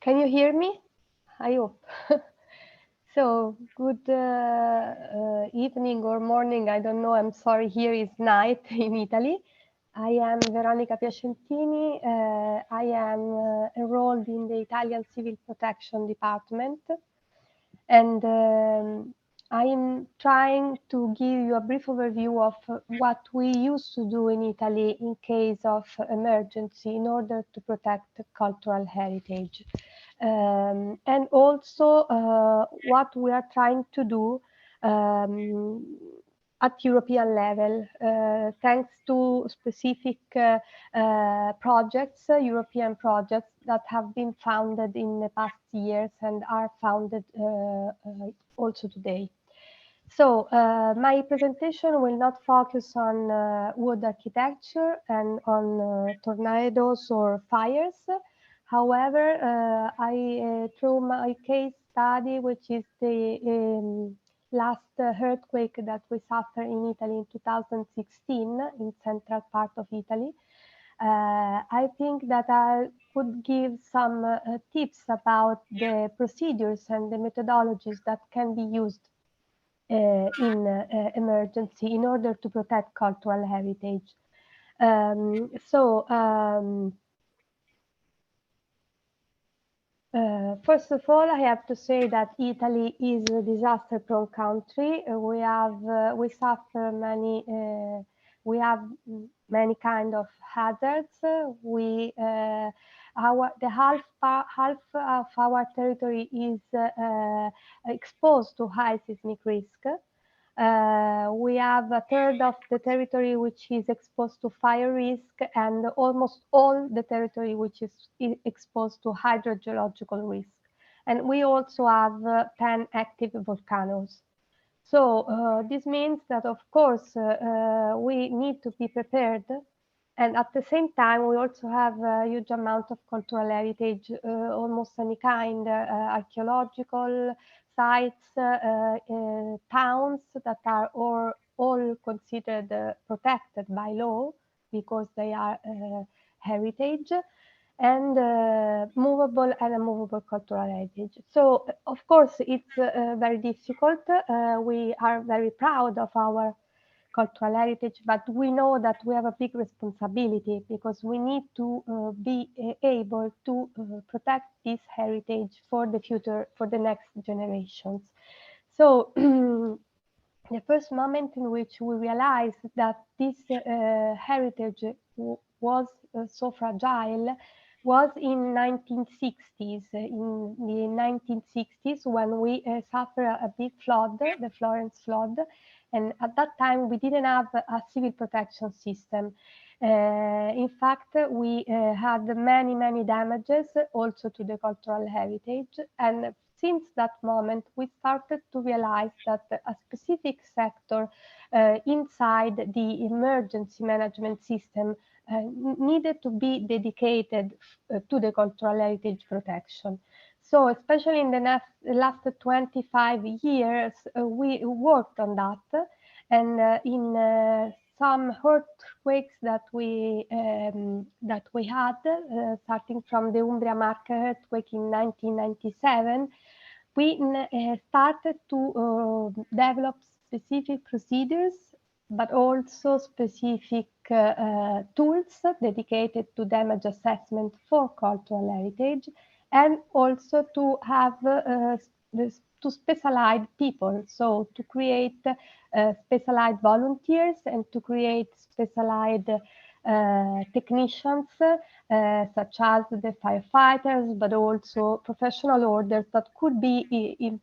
Can you hear me? I hope. So, good evening or morning. I don't know. I'm sorry. Here is night in Italy. I am Veronica Piacentini. I am enrolled in the Italian Civil Protection Department. And I'm trying to give you a brief overview of what we used to do in Italy in case of emergency in order to protect cultural heritage. And also what we are trying to do at European level, thanks to specific projects, European projects that have been founded in the past years and are founded also today. So my presentation will not focus on wood architecture and on tornadoes or fires. However, through my case study, which is the last earthquake that we suffered in Italy in 2016 in central part of Italy, I think that I could give some tips about the procedures and the methodologies that can be used in emergency in order to protect cultural heritage. First of all, I have to say that Italy is a disaster-prone country. We suffer many. We have many kind of hazards. The half of our territory is exposed to high seismic risk. We have a third of the territory which is exposed to fire risk, and almost all the territory which is exposed to hydrogeological risk. And we also have 10 active volcanoes. So this means that, of course, we need to be prepared. And at the same time, we also have a huge amount of cultural heritage, almost any kind, archaeological sites, towns that are all considered protected by law because they are heritage, and movable and immovable cultural heritage. So, of course, it's very difficult. We are very proud of our cultural heritage, but we know that we have a big responsibility because we need to be able to protect this heritage for the future, for the next generations. So the first moment in which we realized that this heritage was so fragile was in 1960s. In the 1960s, when we suffered a big flood, the Florence flood, and at that time we didn't have a civil protection system. In fact, we had many damages also to the cultural heritage, and since that moment, we started to realize that a specific sector inside the emergency management system needed to be dedicated to the cultural heritage protection. So, especially in the last 25 years, we worked on that, and in some earthquakes that we had, starting from the Umbria Marche earthquake in 1997, we started to develop specific procedures, but also specific tools dedicated to damage assessment for cultural heritage, and also to have to specialize people, so to create specialized volunteers and to create specialized technicians, such as the firefighters, but also professional orders that could be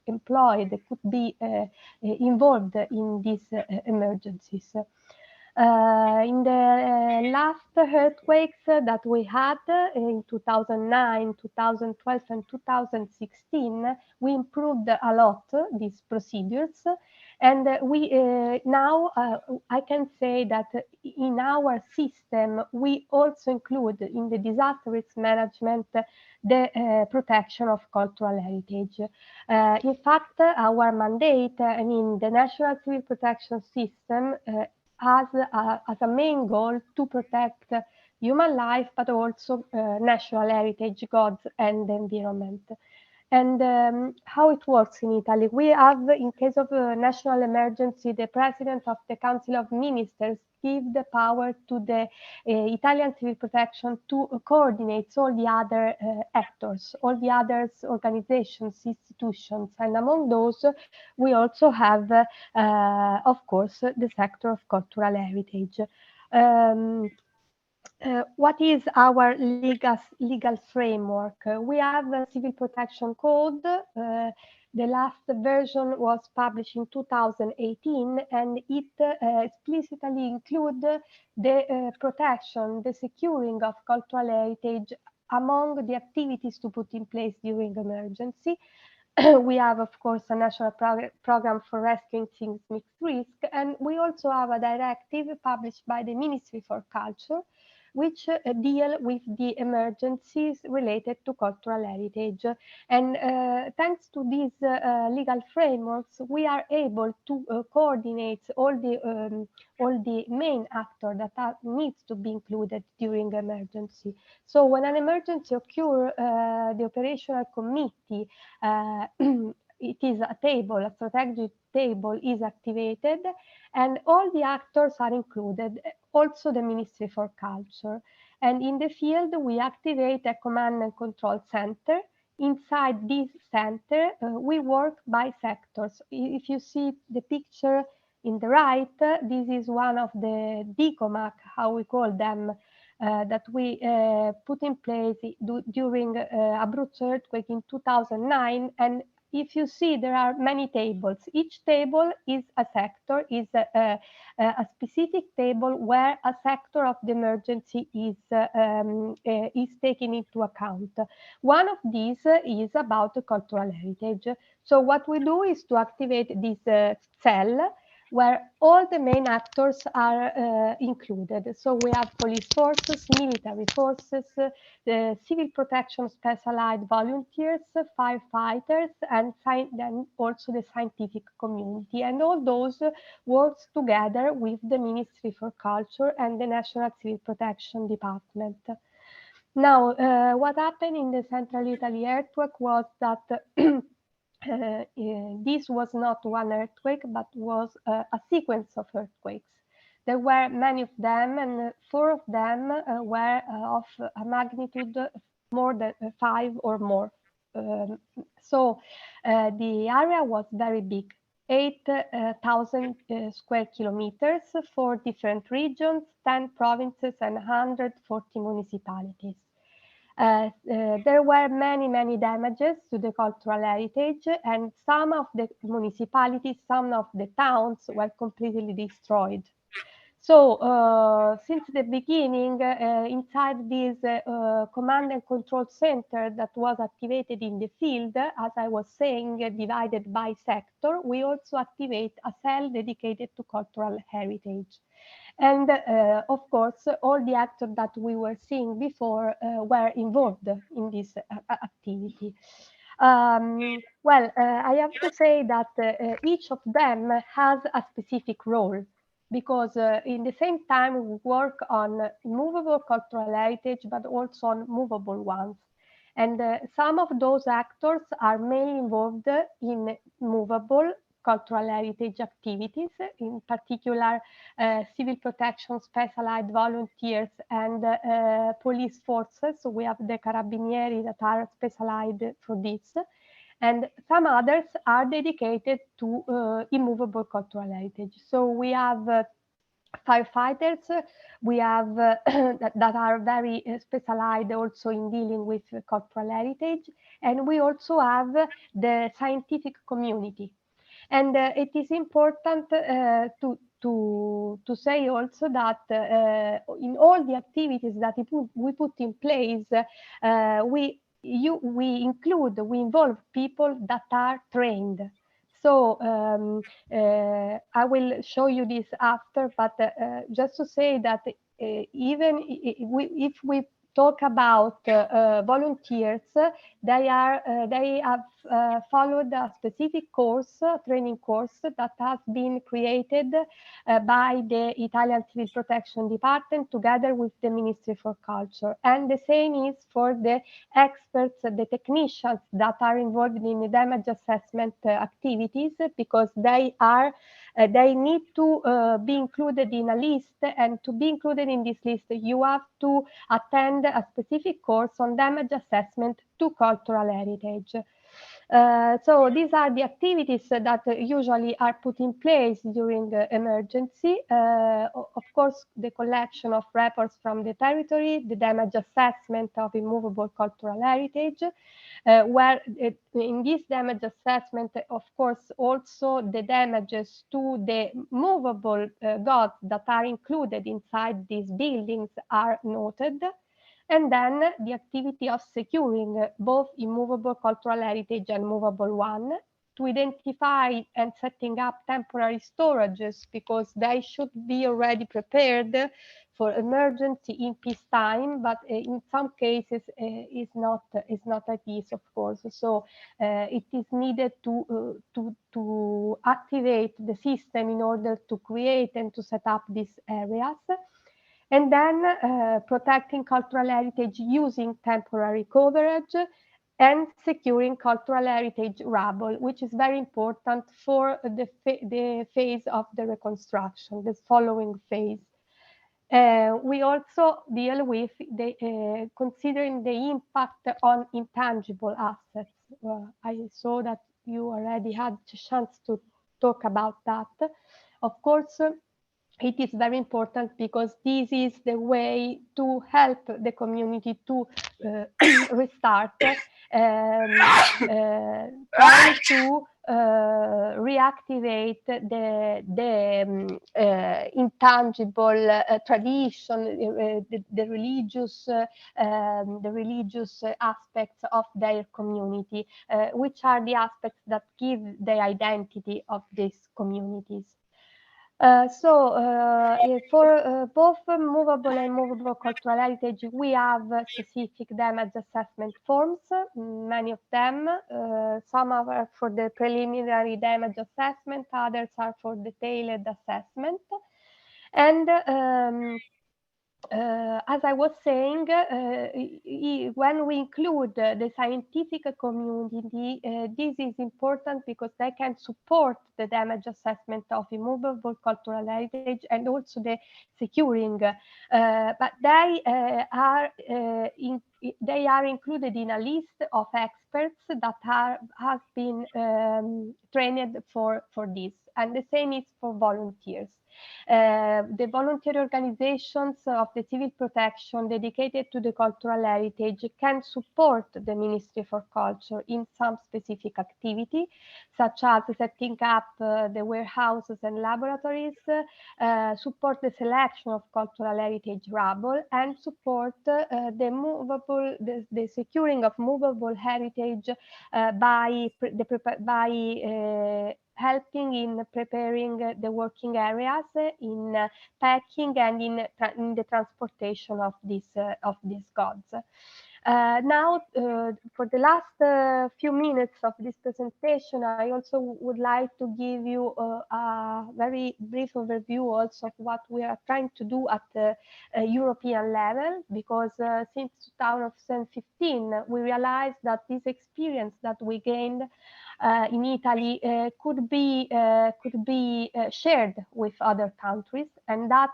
employed, could be involved in these emergencies. In the last earthquakes that we had in 2009, 2012, and 2016, we improved a lot these procedures. And we now, I can say that in our system, we also include in the disaster risk management the protection of cultural heritage. In fact, our mandate, the National Civil Protection System has a main goal to protect human life, but also natural heritage, gods, and the environment. And how it works in Italy, we have, in case of a national emergency, the president of the Council of Ministers give the power to the Italian Civil Protection to coordinate all the other actors, all the other organizations, institutions, and among those, we also have, of course, the sector of cultural heritage. What is our legal framework? We have a Civil Protection Code. The last version was published in 2018, and it explicitly includes the protection, the securing of cultural heritage among the activities to put in place during emergency. We have, of course, a national program for rescuing seismic risk, and we also have a directive published by the Ministry for Culture, which deal with the emergencies related to cultural heritage. And thanks to these legal frameworks, we are able to coordinate all the main actors that needs to be included during emergency. So when an emergency occurs, the operational committee, it is a table, a strategic table is activated, and all the actors are included, also the Ministry for Culture. And in the field, we activate a command and control center. Inside this center, we work by sectors. If you see the picture in the right, this is one of the DCOMAC, how we call them, that we put in place during Abruzzo earthquake in 2009. And if you see, there are many tables. Each table is a sector, is a specific table where a sector of the emergency is taken into account. One of these is about the cultural heritage. So what we do is to activate this cell where all the main actors are included. So we have police forces, military forces, the civil protection specialized volunteers, firefighters, and then also the scientific community. And all those works together with the Ministry for Culture and the National Civil Protection Department. Now, what happened in the Central Italy earthquake was that this was not one earthquake, but was a sequence of earthquakes. There were many of them, and 4 of them were of a magnitude more than 5 or more. So the area was very big, 8,000 square kilometers, 4 different regions, 10 provinces, and 140 municipalities. There were many damages to the cultural heritage, and some of the municipalities, some of the towns were completely destroyed. So since the beginning, inside this command and control center that was activated in the field, as I was saying, divided by sector, we also activate a cell dedicated to cultural heritage. And of course, all the actors that we were seeing before were involved in this activity. Well, I have to say that each of them has a specific role, because in the same time we work on movable cultural heritage, but also on movable ones. And some of those actors are mainly involved in movable cultural heritage activities, in particular civil protection specialized volunteers and police forces. So we have the Carabinieri that are specialized for this. And some others are dedicated to immovable cultural heritage. So we have firefighters, we have that are very specialized also in dealing with cultural heritage, and we also have the scientific community. And it is important to say also that in all the activities that we put in place, we involve people that are trained. So I will show you this after, but just to say that even if we talk about volunteers, they have followed a specific course, training course that has been created by the Italian Civil Protection Department together with the Ministry for Culture. And the same is for the experts, the technicians that are involved in the damage assessment activities, because they need to be included in a list, and to be included in this list, you have to attend a specific course on damage assessment to cultural heritage. So these are the activities that usually are put in place during emergency. Of course, the collection of reports from the territory, the damage assessment of immovable cultural heritage, where in this damage assessment, of course, also the damages to the movable gods that are included inside these buildings are noted. And then the activity of securing both immovable cultural heritage and movable one, to identify and setting up temporary storages, because they should be already prepared for emergency in peacetime, but in some cases is not at ease, of course. So it is needed to activate the system in order to create and to set up these areas. And then protecting cultural heritage using temporary coverage and securing cultural heritage rubble, which is very important for the phase of the reconstruction, the following phase. We also deal with considering the impact on intangible assets. I saw that you already had a chance to talk about that. Of course, it is very important because this is the way to help the community to restart, trying to reactivate the intangible tradition, the religious aspects of their community, which are the aspects that give the identity of these communities. For both movable and movable cultural heritage, we have specific damage assessment forms, many of them. Some are for the preliminary damage assessment, others are for detailed assessment. And as I was saying, when we include the scientific community, this is important because they can support the damage assessment of immovable cultural heritage and also the securing. But they are included in a list of experts that have been trained for this. And the same is for volunteers. The volunteer organizations of the civil protection dedicated to the cultural heritage can support the Ministry for Culture in some specific activity, such as setting up the warehouses and laboratories, support the selection of cultural heritage rubble, and support the securing of movable heritage by helping in preparing the working areas, in packing, and in the transportation of these gods. Now, for the last few minutes of this presentation, I also would like to give you a very brief overview also of what we are trying to do at the European level, because since 2015, we realized that this experience that we gained in Italy could be shared with other countries, and that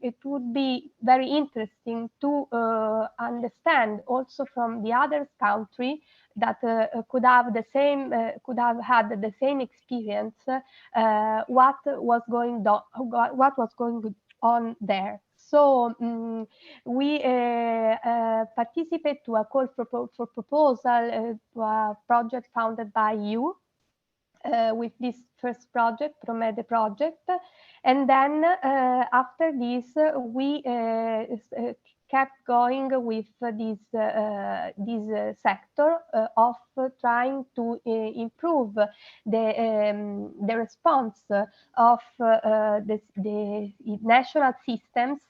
it would be very interesting to understand also from the other country that could have had the same experience what was going on there. So we participate to a call for proposal to a project founded by you with this first project, Promede project. And then after this, we kept going with this sector of trying to improve the response of the national systems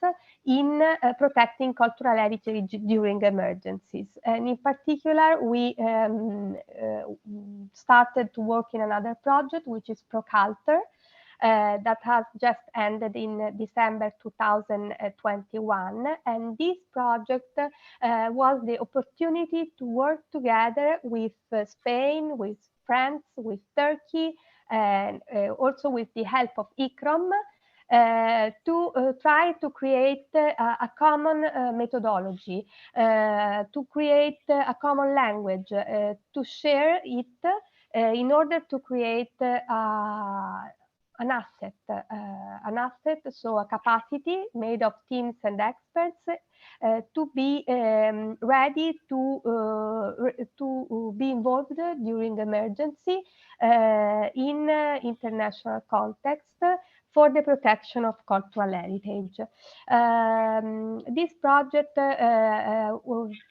in protecting cultural heritage during emergencies. And in particular, we started to work in another project, which is ProCulture, that has just ended in December 2021. And this project was the opportunity to work together with Spain, with France, with Turkey, and also with the help of ICCROM, to try to create a common methodology, to create a common language, to share it in order to create an asset, so a capacity made of teams and experts to be ready to be involved during emergency in international context for the protection of cultural heritage. This project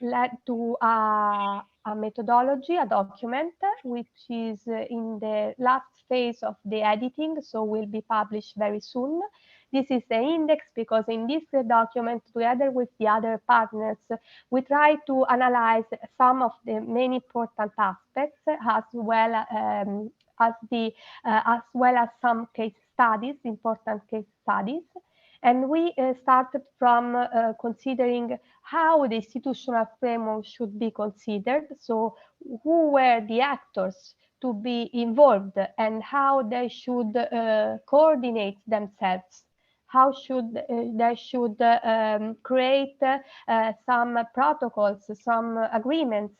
led to a methodology, a document, which is in the last phase of the editing, so will be published very soon. This is the index, because in this document, together with the other partners, we try to analyze some of the many important aspects, as well as some case studies, important case studies. And we started from considering how the institutional framework should be considered. So who were the actors to be involved and how they should coordinate themselves. How they should create some protocols, some agreements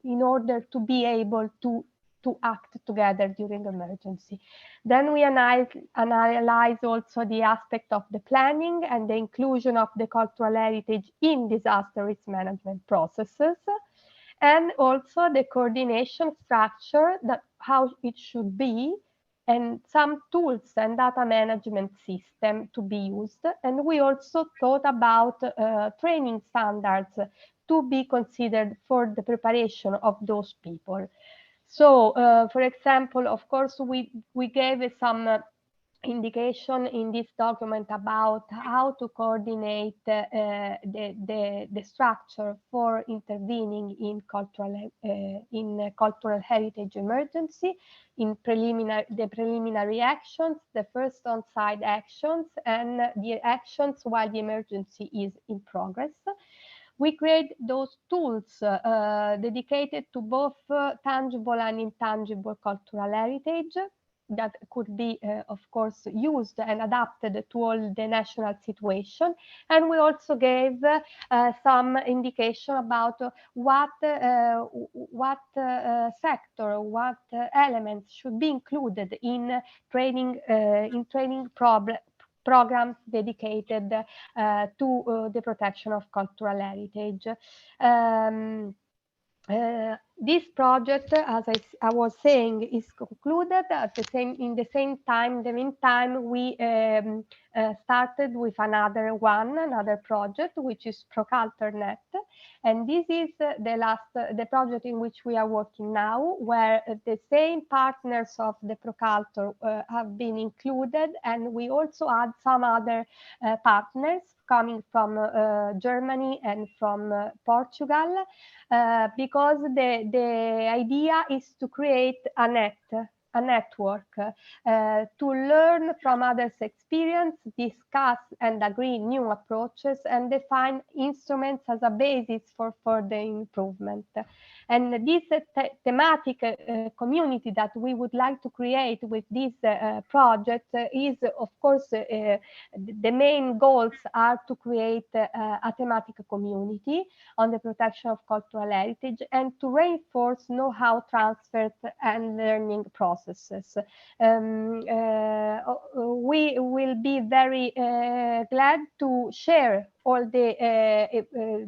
in order to be able to act together during emergency. Then we analyze also the aspect of the planning and the inclusion of the cultural heritage in disaster risk management processes, and also the coordination structure, that how it should be, and some tools and data management system to be used. And we also thought about training standards to be considered for the preparation of those people. So, for example, of course, we gave some indication in this document about how to coordinate the structure for intervening in cultural heritage emergency, in the preliminary actions, the first on-site actions, and the actions while the emergency is in progress. We create those tools dedicated to both tangible and intangible cultural heritage that could be, of course, used and adapted to all the national situation. And we also gave some indication about what sector, what elements should be included in training programs dedicated to the protection of cultural heritage. This project, as I was saying, is concluded at the same. In the same time, in the meantime, we started with another project, which is ProCulture.net, and this is the project in which we are working now, where the same partners of the ProCulture have been included, and we also add some other partners coming from Germany and from Portugal, because the idea is to create a network to learn from others' experience, discuss and agree new approaches, and define instruments as a basis for further improvement. And this thematic community that we would like to create with this project is, of course, the main goals are to create a thematic community on the protection of cultural heritage and to reinforce know-how transfer and learning processes. We will be very glad to share all the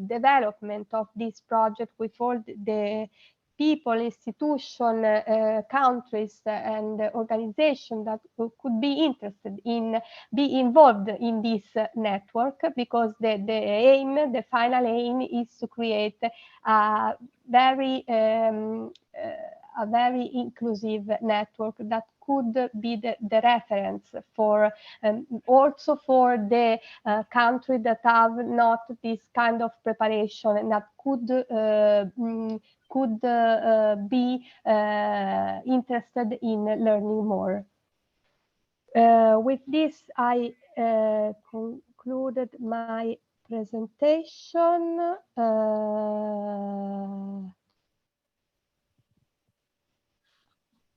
development of this project with all the people, institutions, countries, and organizations that could be interested in be involved in this network, because the final aim is to create a very inclusive network that could be the reference for also for the country that have not this kind of preparation, and that could be interested in learning more. With this, I concluded my presentation.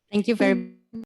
Thank you very